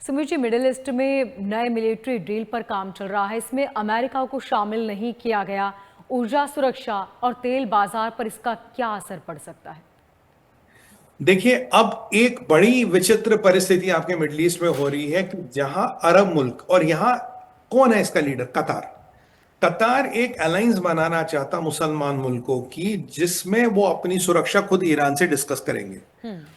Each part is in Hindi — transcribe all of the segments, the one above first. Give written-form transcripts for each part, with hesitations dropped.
सुमित जी, मिडिल ईस्ट में नए मिलिट्री डील पर काम चल रहा है। इसमें अमेरिका को शामिल नहीं किया गया। ऊर्जा सुरक्षा और तेल बाजार पर इसका क्या असर पड़ सकता है? देखिए, अब एक बड़ी विचित्र परिस्थिति आपके मिडिल ईस्ट में हो रही है कि जहां अरब मुल्क, और यहां कौन है इसका लीडर? कतार। कतार एक अलायंस बनाना चाहता मुसलमान मुल्कों की, जिसमें वो अपनी सुरक्षा खुद ईरान से डिस्कस करेंगे।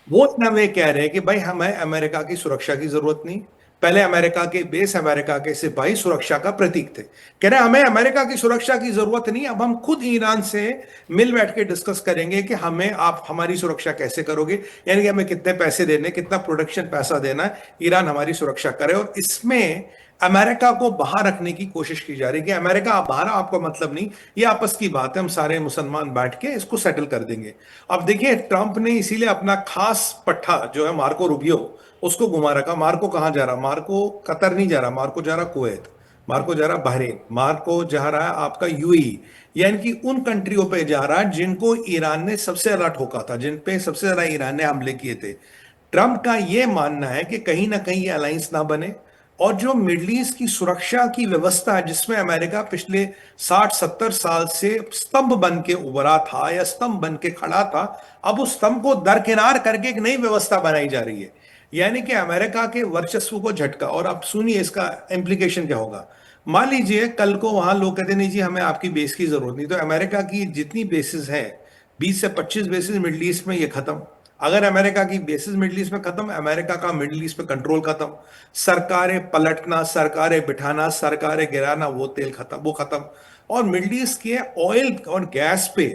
वो ना वे कह रहे हैं कि भाई हमें अमेरिका की सुरक्षा की जरूरत नहीं। पहले अमेरिका के बेस, अमेरिका के सिपाही सुरक्षा का प्रतीक थे। कह रहे हैं हमें अमेरिका की सुरक्षा की जरूरत नहीं, अब हम खुद ईरान से मिल बैठ के डिस्कस करेंगे कि हमें आप हमारी सुरक्षा कैसे करोगे, यानी कि हमें कितने पैसे देने, कितना प्रोडक्शन पैसा देना है, ईरान हमारी सुरक्षा करे। और इसमें अमेरिका को बाहर रखने की कोशिश की जा रही है कि अमेरिका आप बाहर, आपको मतलब नहीं, ये आपस की बात है, हम सारे मुसलमान बैठ के इसको सेटल कर देंगे। अब देखिए, ट्रंप ने इसीलिए अपना खास पट्टा जो है मार्को रूबियो, उसको घुमा रखा। मार्को कहां जा रहा? मार्को कतर नहीं जा रहा, मार्को जा रहा कुवैत, मार्को जा रहा बहरीन, मार्को जा रहा है आपका यूएई। यानी कि उन कंट्रियों पे जा रहा है जिनको ईरान ने सबसे ज्यादा ठोका था, जिन पे सबसे ज्यादा ईरान ने हमले किए थे। ट्रंप का यह मानना है कि कहीं ना कहीं ये अलायंस ना बने, और जो मिडल ईस्ट की सुरक्षा की व्यवस्था है, जिसमें अमेरिका पिछले 60-70 साल से स्तंभ बन के उभरा था या स्तंभ बन के खड़ा था, अब उस स्तंभ को दरकिनार करके एक नई व्यवस्था बनाई जा रही है। यानी कि अमेरिका के वर्चस्व को झटका। और अब सुनिए इसका इम्प्लीकेशन क्या होगा। मान लीजिए कल को वहां लोग कहते नहीं जी हमें आपकी बेस की जरूरत नहीं, तो अमेरिका की जितनी बेसिस हैं, 20 से 25 बेसिस मिडल ईस्ट में, ये खत्म। अगर अमेरिका की बेसिस मिडल ईस्ट में खत्म, अमेरिका का मिडल ईस्ट में कंट्रोल खत्म। सरकारें पलटना, सरकारें बिठाना, सरकारें गिराना, वो तेल खत्म, वो खत्म। और मिडल ईस्ट के ऑयल और गैस पे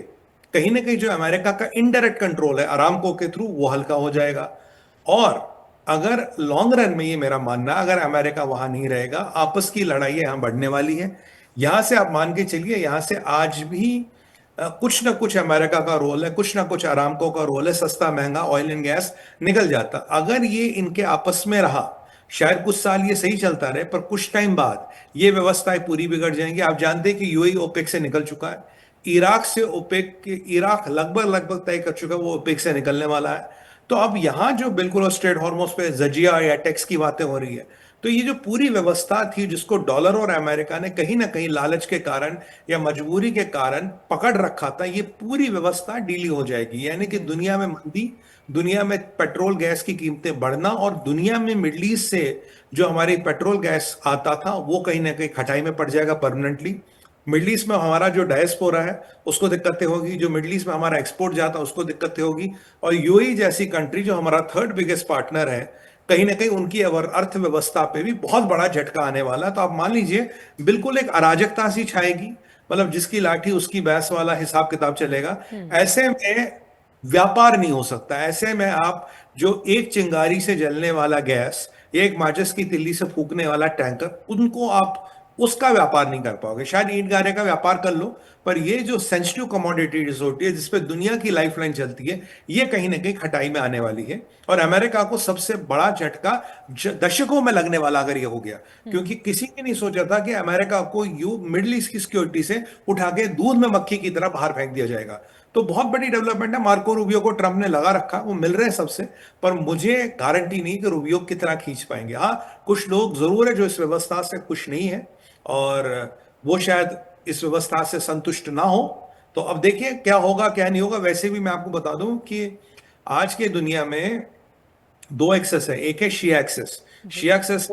कहीं ना कहीं जो अमेरिका का इनडायरेक्ट कंट्रोल है अरामको के थ्रू, वो हल्का हो जाएगा। और अगर लॉन्ग रन में, ये मेरा मानना, अगर अमेरिका वहां नहीं रहेगा, आपस की लड़ाई यहां बढ़ने वाली है। यहां से आप मान के चलिए, यहां से आज भी कुछ ना कुछ अमेरिका का रोल है, कुछ ना कुछ अरामको का रोल है, सस्ता महंगा ऑयल एंड गैस निकल जाता। अगर ये इनके आपस में रहा, शायद कुछ साल ये सही चलता रहे, पर कुछ टाइम बाद ये व्यवस्थाएं पूरी बिगड़ जाएंगी। आप जानते हैं कि यूएई ओपेक से निकल चुका है, इराक से ओपेक के, इराक लगभग लगभग तय कर चुका है वो ओपेक से निकलने वाला है। तो अब यहां जो बिल्कुल स्ट्रेट हॉर्मोस पे जजिया या टैक्स की बातें हो रही है, तो ये जो पूरी व्यवस्था थी, जिसको डॉलर और अमेरिका ने कहीं ना कहीं लालच के कारण या मजबूरी के कारण पकड़ रखा था, ये पूरी व्यवस्था डीली हो जाएगी। यानी कि दुनिया में मंदी, दुनिया में पेट्रोल गैस की कीमतें बढ़ना, और दुनिया में मिडल ईस्ट से जो हमारी पेट्रोल गैस आता था, वो कहीं ना कहीं खटाई में पड़ जाएगा परमानेंटली। मिडल ईस्ट में हमारा जो डायस्पोरा है उसको दिक्कतें होगी, जो मिडल ईस्ट में हमारा एक्सपोर्ट जाता है उसको दिक्कतें होगी। और यूएई जैसी कंट्री जो हमारा थर्ड बिगेस्ट पार्टनर है, कहीं ना कहीं उनकी अर्थव्यवस्था पे भी बहुत बड़ा झटका आने वाला है। तो आप मान लीजिए बिल्कुल एक अराजकता सी छाएगी, मतलब जिसकी लाठी उसकी भैंस वाला हिसाब किताब चलेगा। ऐसे में व्यापार नहीं हो सकता। ऐसे में आप जो एक चिंगारी से जलने वाला गैस, एक माचिस की तिल्ली से फूकने वाला टैंकर, उनको आप उसका व्यापार नहीं कर पाओगे। शायद ईंट गारे का व्यापार कर लो, पर ये जो सेंसिटिव कमोडिटीज होती है, जिसपे दुनिया की लाइफलाइन चलती है, ये कहीं ना कहीं खटाई में आने वाली है। और अमेरिका को सबसे बड़ा झटका दशकों में लगने वाला अगर ये हो गया, क्योंकि किसी ने नहीं सोचा था कि अमेरिका को यू मिडिल ईस्ट की सिक्योरिटी से उठा के दूध में मक्खी की तरह बाहर फेंक दिया जाएगा। तो बहुत बड़ी डेवलपमेंट है। मार्को रूबियो को ट्रंप ने लगा रखा, वो मिल रहे हैं सबसे, पर मुझे गारंटी नहीं कि रूबियो कितना खींच पाएंगे। हाँ, कुछ लोग जरूर है जो इस व्यवस्था से खुश नहीं है, और वो शायद इस व्यवस्था से संतुष्ट ना हो। तो अब देखिए क्या होगा क्या नहीं होगा। वैसे भी मैं आपको बता दूं कि आज के दुनिया में दो एक्सेस है। एक है शिया एक्सेस, जी। शिया एक्सेस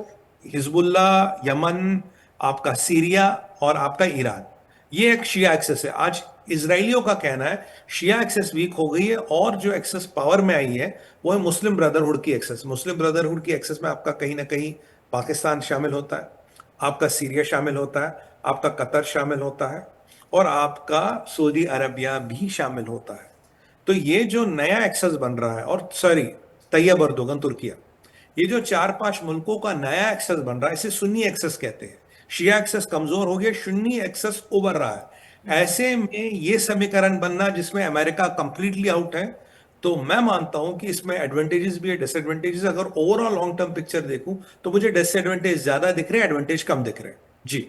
हिजबुल्ला, यमन, आपका सीरिया और आपका ईरान, ये एक शिया एक्सेस है। आज इसराइलियों का कहना है शिया एक्सेस वीक हो गई है, और जो एक्सेस पावर में आई है वो है मुस्लिम ब्रदरहुड की एक्सेस। मुस्लिम ब्रदरहुड की एक्सेस में आपका कहीं ना कहीं पाकिस्तान शामिल होता है, आपका सीरिया शामिल होता है, आपका कतर शामिल होता है, और आपका सऊदी अरबिया भी शामिल होता है। तो ये जो नया एक्सेस बन रहा है, और सॉरी, तैयब अर्दोगन तुर्किया, ये जो 4-5 मुल्कों का नया एक्सेस बन रहा है, इसे सुन्नी एक्सेस कहते हैं। शिया एक्सेस कमजोर हो गया, सुन्नी एक्सेस उभर रहा है। ऐसे में ये समीकरण बनना जिसमें अमेरिका कंप्लीटली आउट है, तो मैं मानता हूं कि इसमें एडवांटेजेस भी है, डिसएडवांटेजेस। अगर ओवरऑल लॉन्ग टर्म पिक्चर देखूं तो मुझे डिसएडवांटेज ज्यादा दिख रहे हैं, एडवांटेज कम दिख रहे हैं। जी।